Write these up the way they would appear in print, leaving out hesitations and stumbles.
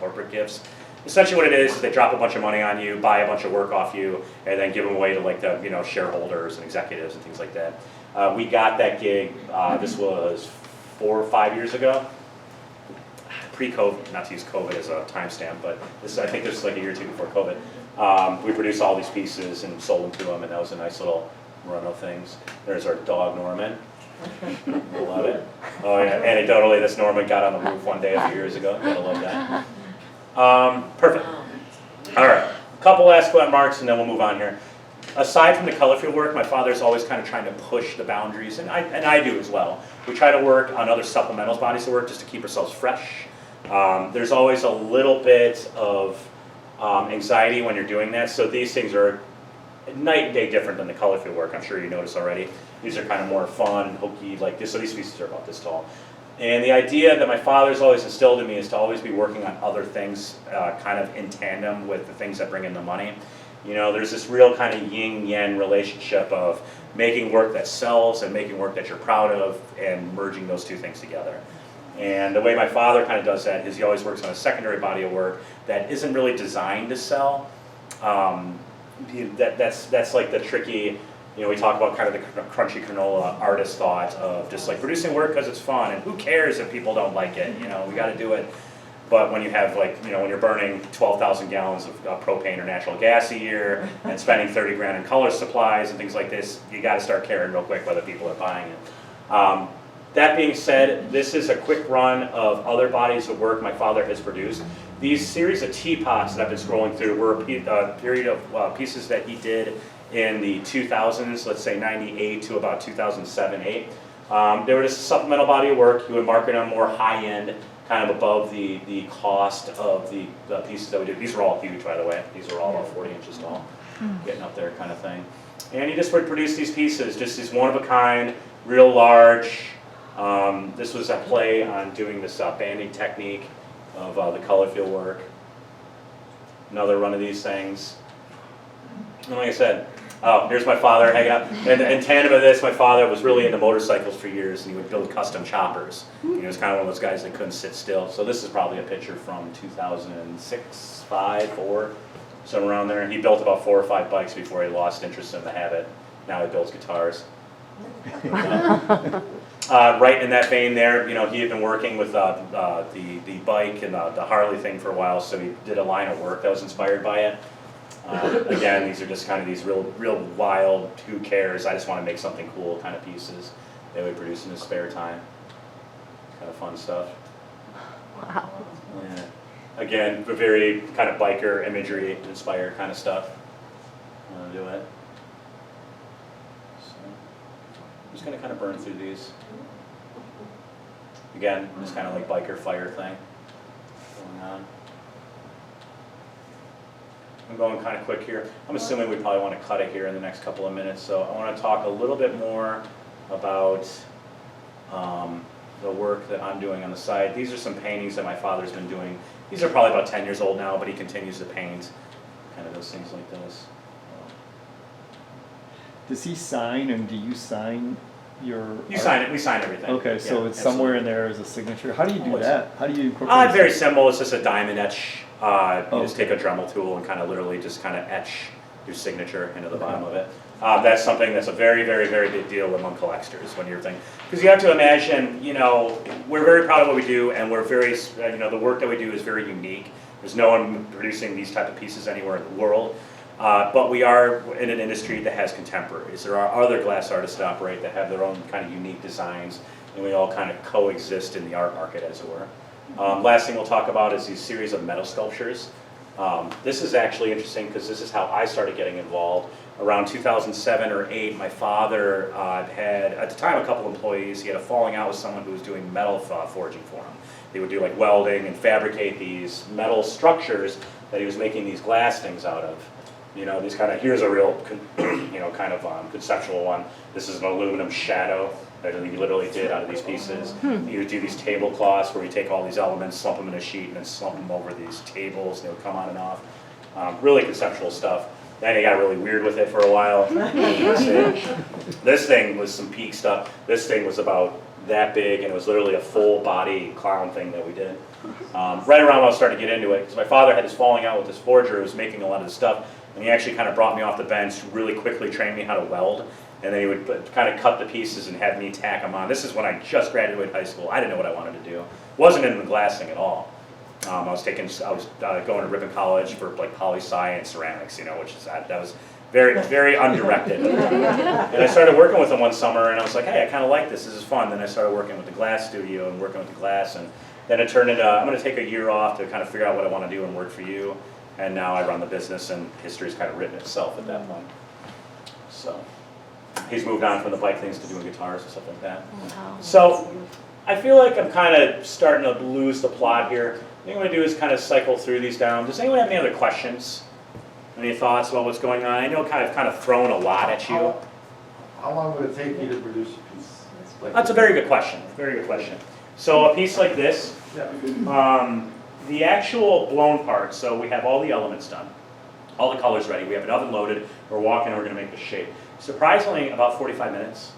corporate gifts. Essentially what it is they drop a bunch of money on you, buy a bunch of work off you, and then give them away to like the shareholders and executives and things like that. We got that gig, this was 4 or 5 years ago, pre-COVID, not to use COVID as a timestamp, but I think this was like a year or two before COVID. We produced all these pieces and sold them to them, and that was a nice little run of things. There's our dog, Norman. Love it. Oh yeah, anecdotally, this Norman got on the roof one day a few years ago. Gotta love that. Perfect. All right, a couple last marks and then we'll move on here. Aside from the color field work, my father's always kind of trying to push the boundaries, and I do as well. We try to work on other supplemental bodies of work just to keep ourselves fresh. There's always a little bit of anxiety when you're doing that, so these things are night and day different than the color field work, I'm sure you noticed already. These are kind of more fun, hokey, like this, so these pieces are about this tall. And the idea that my father's always instilled in me is to always be working on other things kind of in tandem with the things that bring in the money. There's this real kind of yin-yang relationship of making work that sells and making work that you're proud of and merging those two things together. And the way my father kind of does that is he always works on a secondary body of work that isn't really designed to sell. That's like the tricky, we talk about kind of the crunchy canola artist thought of just like producing work because it's fun, and who cares if people don't like it, we got to do it. But when you have when you're burning 12,000 gallons of propane or natural gas a year and spending 30 grand in color supplies and things like this, you got to start caring real quick whether people are buying it. That being said, this is a quick run of other bodies of work my father has produced. These series of teapots that I've been scrolling through were a period of pieces that he did in the 2000s, let's say 98 to about 2007-8. They were just a supplemental body of work. He would market on more high-end, kind of above the cost of the pieces that we do. These are all huge, by the way. These are all about 40 inches tall, getting up there kind of thing. And he just would produce these pieces, just these one-of-a-kind, real large. This was a play on doing this banding technique of the color field work. Another run of these things. And like I said, here's my father hanging out. And in tandem with this, my father was really into motorcycles for years, and he would build custom choppers. He was kind of one of those guys that couldn't sit still. So this is probably a picture from 2006, 5, 4, somewhere around there. And he built about 4 or 5 bikes before he lost interest in the habit. Now he builds guitars. Right in that vein there, he had been working with the bike and the Harley thing for a while, so he did a line of work that was inspired by it. Again, these are just kind of these real wild, who cares, I just want to make something cool kind of pieces that we produce in his spare time. Kind of fun stuff. Wow. Yeah. Again, very kind of biker imagery inspired kind of stuff. I'm going to do it. So, I'm just going to kind of burn through these. Again, just kind of like biker fire thing going on. I'm going kind of quick here. I'm assuming we probably want to cut it here in the next couple of minutes, so I want to talk a little bit more about the work that I'm doing on the side. These are some paintings that my father's been doing. These are probably about 10 years old now, but he continues to paint kind of those things like this. Does he sign, and do you sign your You art? sign it, we sign everything. Okay, so Yeah, it's somewhere in absolutely. there as a signature. How do you do that? How do you incorporate Very simple. It's just a diamond etch. You just Okay. take a Dremel tool and kind of literally just kind of etch your signature into the bottom of it. That's something that's a very, very, very big deal among collectors when you're thinking. Because you have to imagine, we're very proud of what we do, and we're very, the work that we do is very unique. There's no one producing these type of pieces anywhere in the world. But we are in an industry that has contemporaries. There are other glass artists that operate that have their own kind of unique designs, and we all kind of coexist in the art market, as it were. Last thing we'll talk about is these series of metal sculptures. This is actually interesting because this is how I started getting involved. Around 2007 or 8, my father had, at the time, a couple employees. He had a falling out with someone who was doing metal forging for him. They would do like welding and fabricate these metal structures that he was making these glass things out of. These kind of, here's a real, kind of conceptual one. This is an aluminum shadow that he literally did out of these pieces. He would do these tablecloths where you take all these elements, slump them in a sheet, and then slump them over these tables, and they would come on and off. Really conceptual stuff. Then he got really weird with it for a while. This thing was some peak stuff. This thing was about that big, and it was literally a full body clown thing that we did. Right around when I was starting to get into it, because my father had this falling out with this forger who was making a lot of this stuff, and he actually kind of brought me off the bench, really quickly trained me how to weld, and then he would kind of cut the pieces and have me tack them on. This is when I just graduated high school. I didn't know what I wanted to do. Wasn't into the glass thing at all. I was going to Ripon College for like poli-sci and ceramics, you know, which is that was very, very undirected. And I started working with them one summer, and I was like, hey, I kind of like this. This is fun. Then I started working with the glass studio and working with the glass, and then it turned into I'm going to take a year off to kind of figure out what I want to do and work for you. And now I run the business, and history's kind of written itself at that point. So he's moved on from the bike things to doing guitars and stuff like that. Wow. So I feel like I'm kind of starting to lose the plot here. What I'm going to do is kind of cycle through these down. Does anyone have any other questions? Any thoughts about what's going on? I know I've kind of thrown a lot at you. How long would it take you to produce a piece? That's a very good question. Very good question. So a piece like this, Yeah. the actual blown part, so we have all the elements done, all the colors ready. We have an oven loaded. We're walking. We're going to make the shape. Surprisingly, about 45 minutes.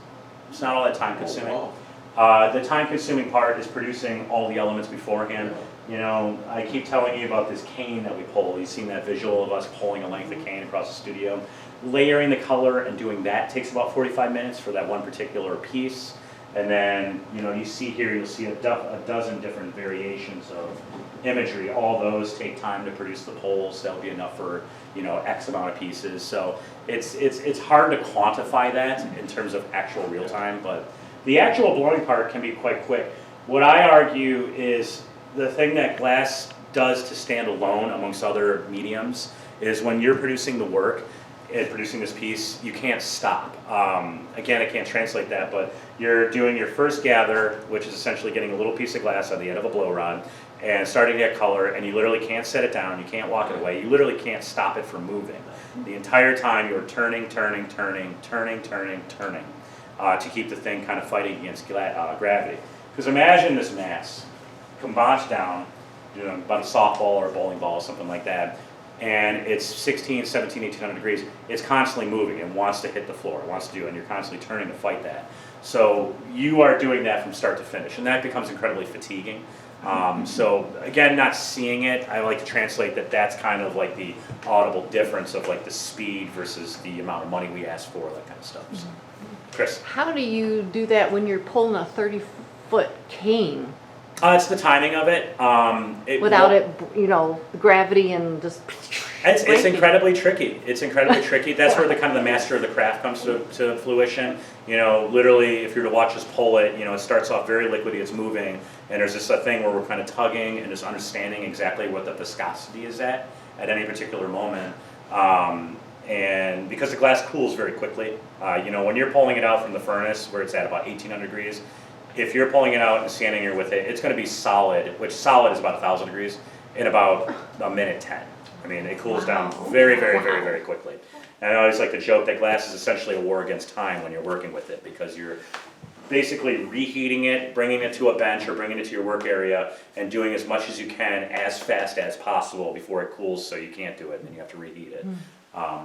It's not all that time consuming. The time consuming part is producing all the elements beforehand. You know, I keep telling you about this cane that we pull. You've seen that visual of us pulling a length of cane across the studio. Layering the color and doing that takes about 45 minutes for that one particular piece. And then, you know, you see here, you'll see a dozen different variations of imagery. All those take time to produce the poles. That'll be enough for, you know, X amount of pieces. So it's hard to quantify that in terms of actual real time, but the actual blowing part can be quite quick. What I argue is the thing that glass does to stand alone amongst other mediums is when you're producing the work and producing this piece, you can't stop. Again, I can't translate that, but you're doing your first gather, which is essentially getting a little piece of glass on the end of a blow rod and starting to get color, and you literally can't set it down, you can't walk it away, you literally can't stop it from moving. The entire time you're turning, to keep the thing kind of fighting against gravity. Because imagine this mass, combats down, you know, about a softball or a bowling ball or something like that, and it's 16, 17, 1800 degrees. It's constantly moving and wants to hit the floor, it wants to do it, and you're constantly turning to fight that. So you are doing that from start to finish, and that becomes incredibly fatiguing. So again, not seeing it, I like to translate that that's kind of like the audible difference of like the speed versus the amount of money we ask for, that kind of stuff. So. Chris? How do you do that when you're pulling a 30-foot cane? It's the timing of it. Without it, you know, gravity and just... It's incredibly tricky. It's incredibly tricky. That's where the kind of the master of the craft comes to fruition. You know, literally, if you were to watch us pull it, you know, it starts off very liquidy, it's moving, and there's this thing where we're kind of tugging and just understanding exactly what the viscosity is at any particular moment. And because the glass cools very quickly, you know, when you're pulling it out from the furnace where it's at about 1800 degrees, if you're pulling it out and standing here with it, it's going to be solid, which solid is about 1000 degrees, in about a minute 10. I mean, it cools down very, very, very, very quickly. And I always like to joke that glass is essentially a war against time when you're working with it, because you're basically reheating it, bringing it to a bench or bringing it to your work area, and doing as much as you can as fast as possible before it cools, so you can't do it and then you have to reheat it.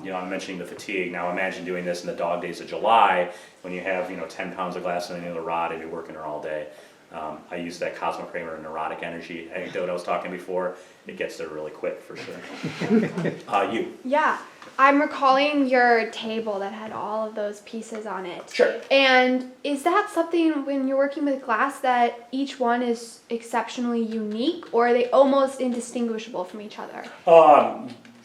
You know, I'm mentioning the fatigue. Now imagine doing this in the dog days of July when you have, you know, 10 pounds of glass on the end of the rod and you're working there all day. I use that Cosmo Kramer neurotic energy anecdote I was talking before. It gets there really quick for sure. You? Yeah, I'm recalling your table that had all of those pieces on it. Sure. And is that something when you're working with glass that each one is exceptionally unique, or are they almost indistinguishable from each other?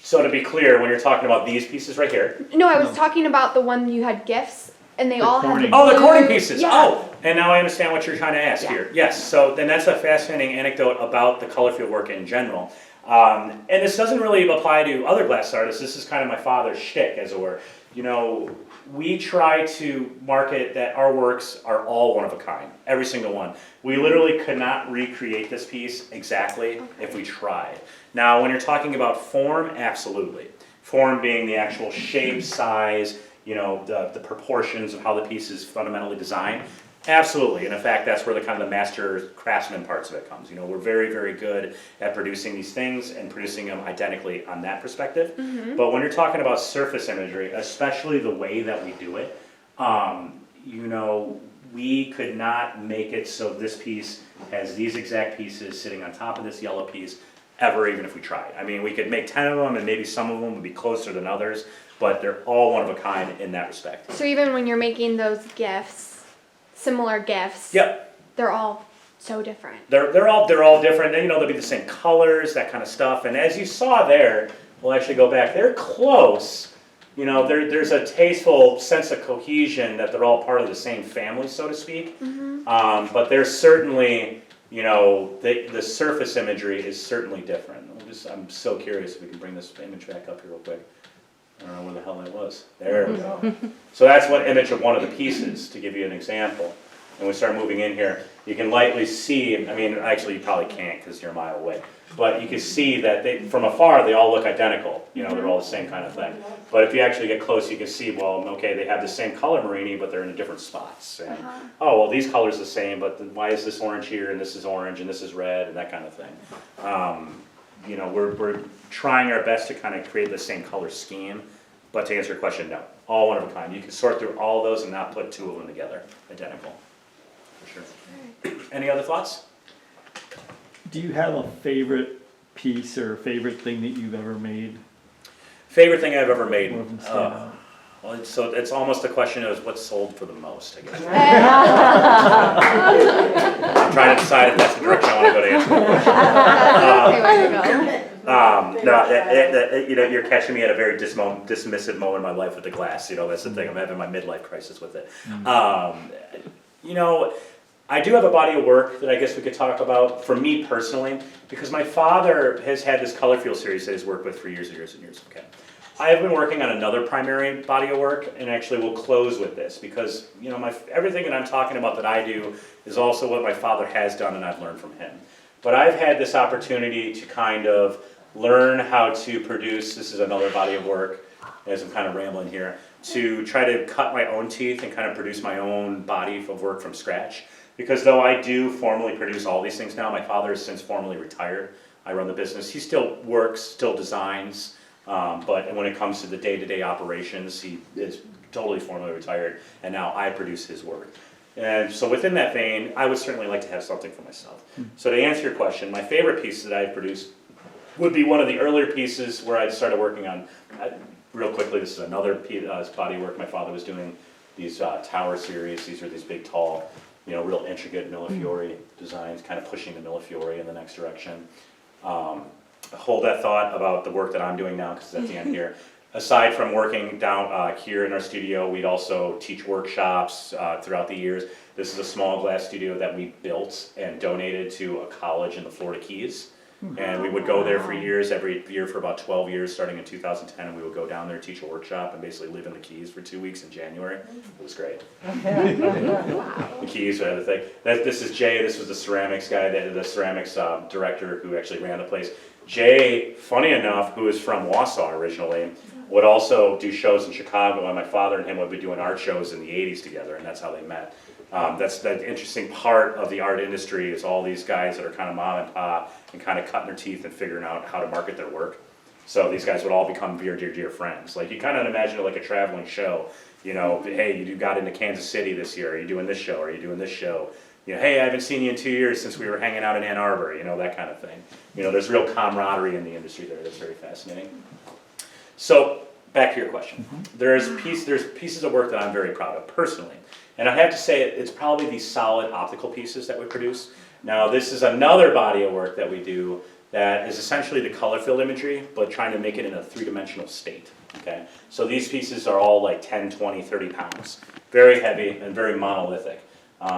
So to be clear, when you're talking about these pieces right here. No, I was talking about the one you had gifts, and they all had the Oh, the blue- cording pieces. Yeah. Oh, and now I understand what you're trying to ask Yeah. here. Yes, so then that's a fascinating anecdote about the color field work in general. And this doesn't really apply to other glass artists. This is kind of my father's shtick, as it were. You know, we try to market that our works are all one of a kind, every single one. We literally could not recreate this piece exactly if we tried. Now, when you're talking about form, absolutely. Form being the actual shape, size, you know, the proportions of how the piece is fundamentally designed. Absolutely, and in fact, that's where the kind of the master craftsman parts of it comes. You know, we're very, very good at producing these things and producing them identically on that perspective. But when you're talking about surface imagery, especially the way that we do it, you know, we could not make it so this piece has these exact pieces sitting on top of this yellow piece ever, even if we tried. I mean, we could make 10 of them and maybe some of them would be closer than others, but they're all one of a kind in that respect. So even when you're making those gifts, similar gifts, Yep. they're all so different. They're all different. You know, they'll be the same colors, that kind of stuff. And as you saw there, we'll actually go back. They're close. You know, there's a tasteful sense of cohesion that they're all part of the same family, so to speak. But there's certainly, you know, the surface imagery is certainly different. I'm so curious if we can bring this image back up here real quick. I don't know where the hell that was. There we go. So that's one image of one of the pieces, to give you an example. And we start moving in here, you can lightly see, I mean, actually you probably can't because you're a mile away, but you can see that from afar they all look identical. You know, they're all the same kind of thing. But if you actually get close, you can see, well, okay, they have the same color Marini, but they're in different spots. And, oh, well, these colors are the same, but then why is this orange here, and this is orange, and this is red, and that kind of thing. You know, we're trying our best to kind of create the same color scheme, but to answer your question, no, all one of a kind. You can sort through all of those and not put two of them together, identical, for sure. Any other thoughts? Do you have a favorite piece or favorite thing that you've ever made? Favorite thing I've ever made? One of them stand out. Well, it's almost a question of what's sold for the most, I guess. I'm trying to decide if that's the direction I want to go to answer the question. No, you know, you're catching me at a very dismissive moment in my life with the glass. You know, that's the thing. I'm having my midlife crisis with it. You know, I do have a body of work that I guess we could talk about for me personally, because my father has had this color field series that he's worked with for years and years and years. Okay. I have been working on another primary body of work, and actually we'll close with this because, you know, everything that I'm talking about that I do is also what my father has done and I've learned from him. But I've had this opportunity to kind of learn how to produce, this is another body of work, as I'm kind of rambling here, to try to cut my own teeth and kind of produce my own body of work from scratch. Because though I do formally produce all these things now, my father has since formally retired. I run the business. He still works, still designs, but when it comes to the day-to-day operations, he is totally formally retired, and now I produce his work. And so within that vein, I would certainly like to have something for myself. So to answer your question, my favorite piece that I've produced would be one of the earlier pieces where I started working on, real quickly, this is another body work my father was doing, these tower series. These are these big, tall, you know, real intricate millefiori designs, kind of pushing the millefiori in the next direction. Hold that thought about the work that I'm doing now, because it's at the end here. Aside from working down here in our studio, we'd also teach workshops throughout the years. This is a small glass studio that we built and donated to a college in the Florida Keys. And we would go there for years, every year for about 12 years, starting in 2010, and we would go down there, teach a workshop, and basically live in the Keys for 2 weeks in January. It was great. The Keys were the thing. This is Jay, this was the ceramics guy, the ceramics director who actually ran the place. Jay, funny enough, who is from Wausau originally, would also do shows in Chicago, and my father and him would be doing art shows in the 80s together, and that's how they met. That's the interesting part of the art industry, is all these guys that are kind of mom and pop and kind of cutting their teeth and figuring out how to market their work. So these guys would all become dear friends. Like, you kind of imagine it like a traveling show. You know, hey, you got into Kansas City this year. Are you doing this show? Are you doing this show? You know, hey, I haven't seen you in 2 years since we were hanging out in Ann Arbor. You know, that kind of thing. You know, there's real camaraderie in the industry there. That's very fascinating. So back to your question. There's pieces of work that I'm very proud of personally. And I have to say, it's probably these solid optical pieces that we produce. Now, this is another body of work that we do that is essentially the color field imagery, but trying to make it in a three-dimensional state. Okay? So these pieces are all like 10, 20, 30 pounds. Very heavy and very monolithic.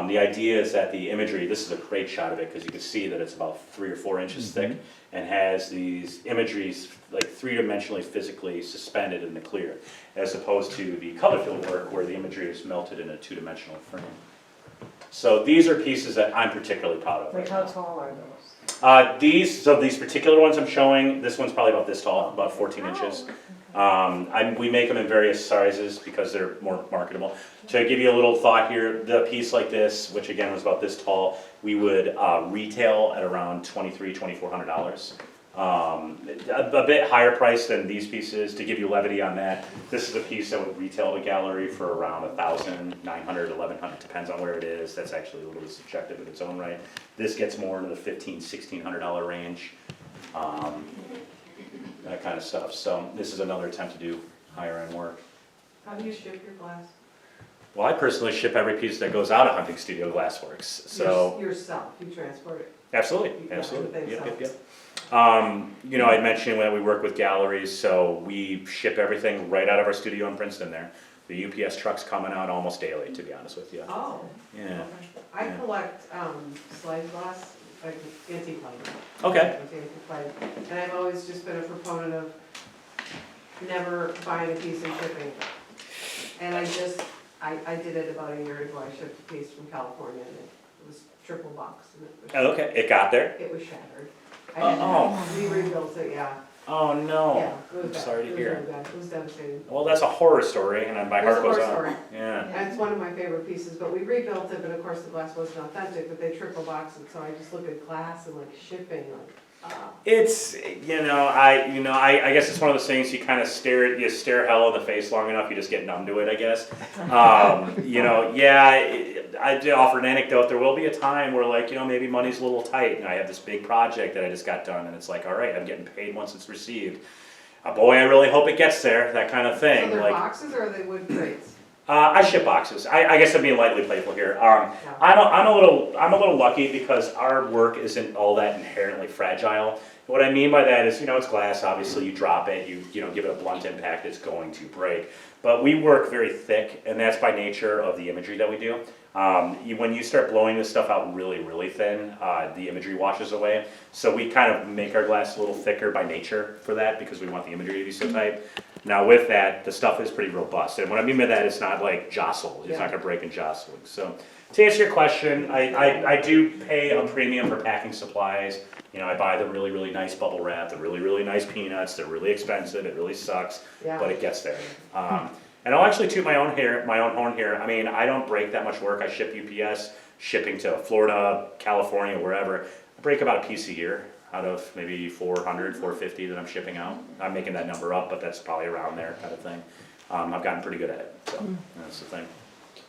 The idea is that the imagery, this is a great shot of it because you can see that it's about 3 or 4 inches thick and has these imageries like three-dimensionally physically suspended in the clear, as opposed to the color field work where the imagery is melted in a 2-dimensional frame. So these are pieces that I'm particularly proud of. Like how tall are those? These particular ones I'm showing, this one's probably about this tall, about 14 inches. We make them in various sizes because they're more marketable. To give you a little thought here, the piece like this, which again was about this tall, we would retail at around $2,300–2,400. A bit higher price than these pieces. To give you levity on that, this is a piece that would retail at a gallery for around $1,900, $1,100, depends on where it is. That's actually a little bit subjective in its own right. This gets more into the $1,500, $1,600 range, that kind of stuff. So this is another attempt to do higher end work. How do you ship your glass? Well, I personally ship every piece that goes out of Hunting Studio Glassworks, so. Yourself, you transport it? Absolutely, Yeah, absolutely, they yep, sell. yep, yep. You know, I mentioned that we work with galleries, so we ship everything right out of our studio in Princeton there. The UPS truck's coming out almost daily, to be honest with you. Oh. Yeah. Okay. I Yeah. collect slide glass, like antique lighting. Okay. Antique lighting. And I've always just been a proponent of never buying a piece and shipping it. And I did it about a year ago. I shipped a piece from California and it was triple box and Okay, it got there? it was shattered. I had to, we rebuilt it, yeah. Oh, no. Yeah, it was I'm bad. sorry to It was hear. really bad. It was devastating. Well, that's a horror story, and my It was heart a goes horror on. story. Yeah. And it's one of my favorite pieces, but we rebuilt it, but of course the glass wasn't authentic, but they triple boxed it, so I just look at glass and like shipping, like, It's, I guess it's one of those things you kind of stare hell in the face long enough, you just get numb to it, I guess. I did offer an anecdote. There will be a time where, like, maybe money's a little tight, and I have this big project that I just got done, and it's like, all right, I'm getting paid once it's received. Boy, I really hope it gets there, that kind of thing. so they're Like, boxes or are they wood crates? I ship boxes. I guess I'm being lightly playful here. I'm a little lucky because our work isn't all that inherently fragile. What I mean by that is, it's glass. Obviously, you drop it, you give it a blunt impact, it's going to break. But we work very thick, and that's by nature of the imagery that we do. When you start blowing this stuff out really, really thin, the imagery washes away. So we kind of make our glass a little thicker by nature for that because we want the imagery to be so tight. Now with that, the stuff is pretty robust. And what I mean by that, it's not like jostle. It's not gonna break and jostle. So to answer your question, I do pay a premium for packing supplies. I buy the really, really nice bubble wrap, the really, really nice peanuts. They're really expensive, it really sucks, Yeah. but it gets there. And I'll actually toot my own horn here. I mean, I don't break that much work. I ship UPS, shipping to Florida, California, wherever. I break about a piece a year out of maybe 400, 450 that I'm shipping out. I'm making that number up, but that's probably around there kind of thing. I've gotten pretty good at it, so that's the thing.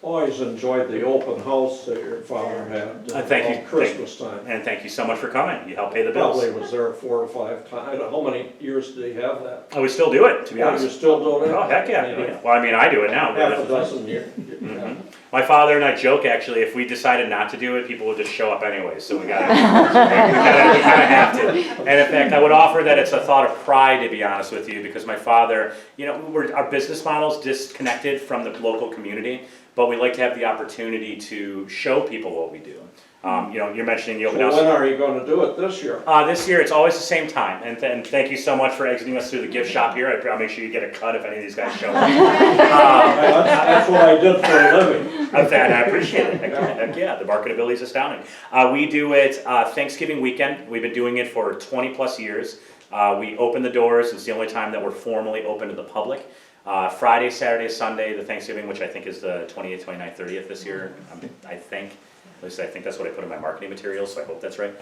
Always enjoyed the open house that your father had Thank you. at Christmas time. And thank you so much for coming. You helped pay the bills. Probably was there 4 or 5 times. I don't know, how many years did he have that? Oh, we still do it, to be Oh, honest. you still doing it? Oh, heck yeah. Maybe Well, I mean, I do it now. but Half a that's- dozen years. Mhm. My father and I joke, actually, if we decided not to do it, people would just show up anyway, so we kind of have to. And in fact, I would offer that it's a thought of pride, to be honest with you, because my father, our business model's disconnected from the local community, but we like to have the opportunity to show people what we do. You're mentioning the open So house. when are you gonna do it this year? This year, it's always the same time, and thank you so much for exiting us through the gift shop here. I'll make sure you get a cut if any of these guys show up. That's what I did for a living. I appreciate it. Heck yeah, the marketability is astounding. We do it Thanksgiving weekend. We've been doing it for 20 plus years. We open the doors. It's the only time that we're formally open to the public. Friday, Saturday, Sunday, the Thanksgiving, which I think is the 28th, 29th, 30th this year. I think. At least I think that's what I put in my marketing materials, so I hope that's right.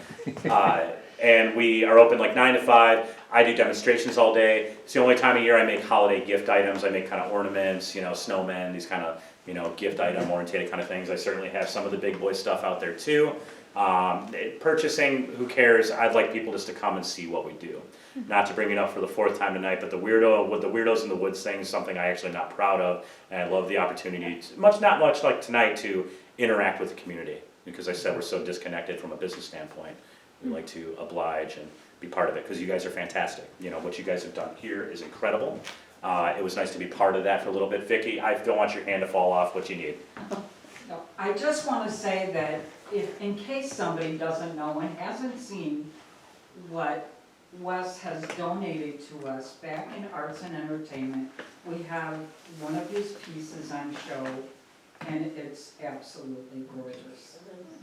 And we are open like 9 to 5. I do demonstrations all day. It's the only time of year I make holiday gift items. I make kind of ornaments, snowmen, these kind of, gift item oriented kind of things. I certainly have some of the big boy stuff out there too. Purchasing, who cares? I'd like people just to come and see what we do. Not to bring it up for the 4th time tonight, but the Weirdos in the Woods thing is something I actually not proud of, and I love the opportunity, not much like tonight, to interact with the community. Because I said we're so disconnected from a business standpoint, we like to oblige and be part of it, because you guys are fantastic. What you guys have done here is incredible. It was nice to be part of that for a little bit. Vicki, I don't want your hand to fall off. What you need? No, I just want to say that in case somebody doesn't know and hasn't seen what Wes has donated to us back in arts and entertainment, we have one of his pieces on show, and it's absolutely gorgeous.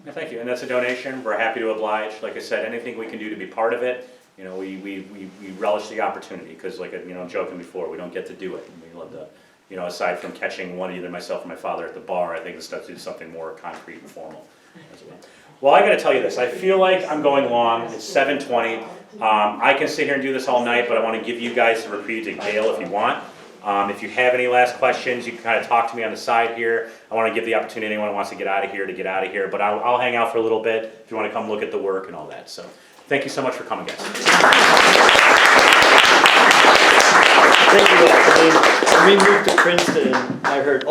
Thank you, and that's a donation. We're happy to oblige. Like I said, anything we can do to be part of it, You know, we relish the opportunity, because like, you know, I'm joking before, we don't get to do it. And we love to, you know, aside from catching one, either myself or my father at the bar, I think it's to do something more concrete and formal as well. Well, I gotta tell you this, I feel like I'm going long, it's 7:20. I can sit here and do this all night, but I wanna give you guys the reprieve to bail if you want. If you have any last questions, you can kind of talk to me on the side here. I wanna give the opportunity, anyone who wants to get out of here, but I'll hang out for a little bit if you wanna come look at the work and all that, so. Thank you so much for coming, guys. Thank you. When we moved to Princeton, I heard, oh,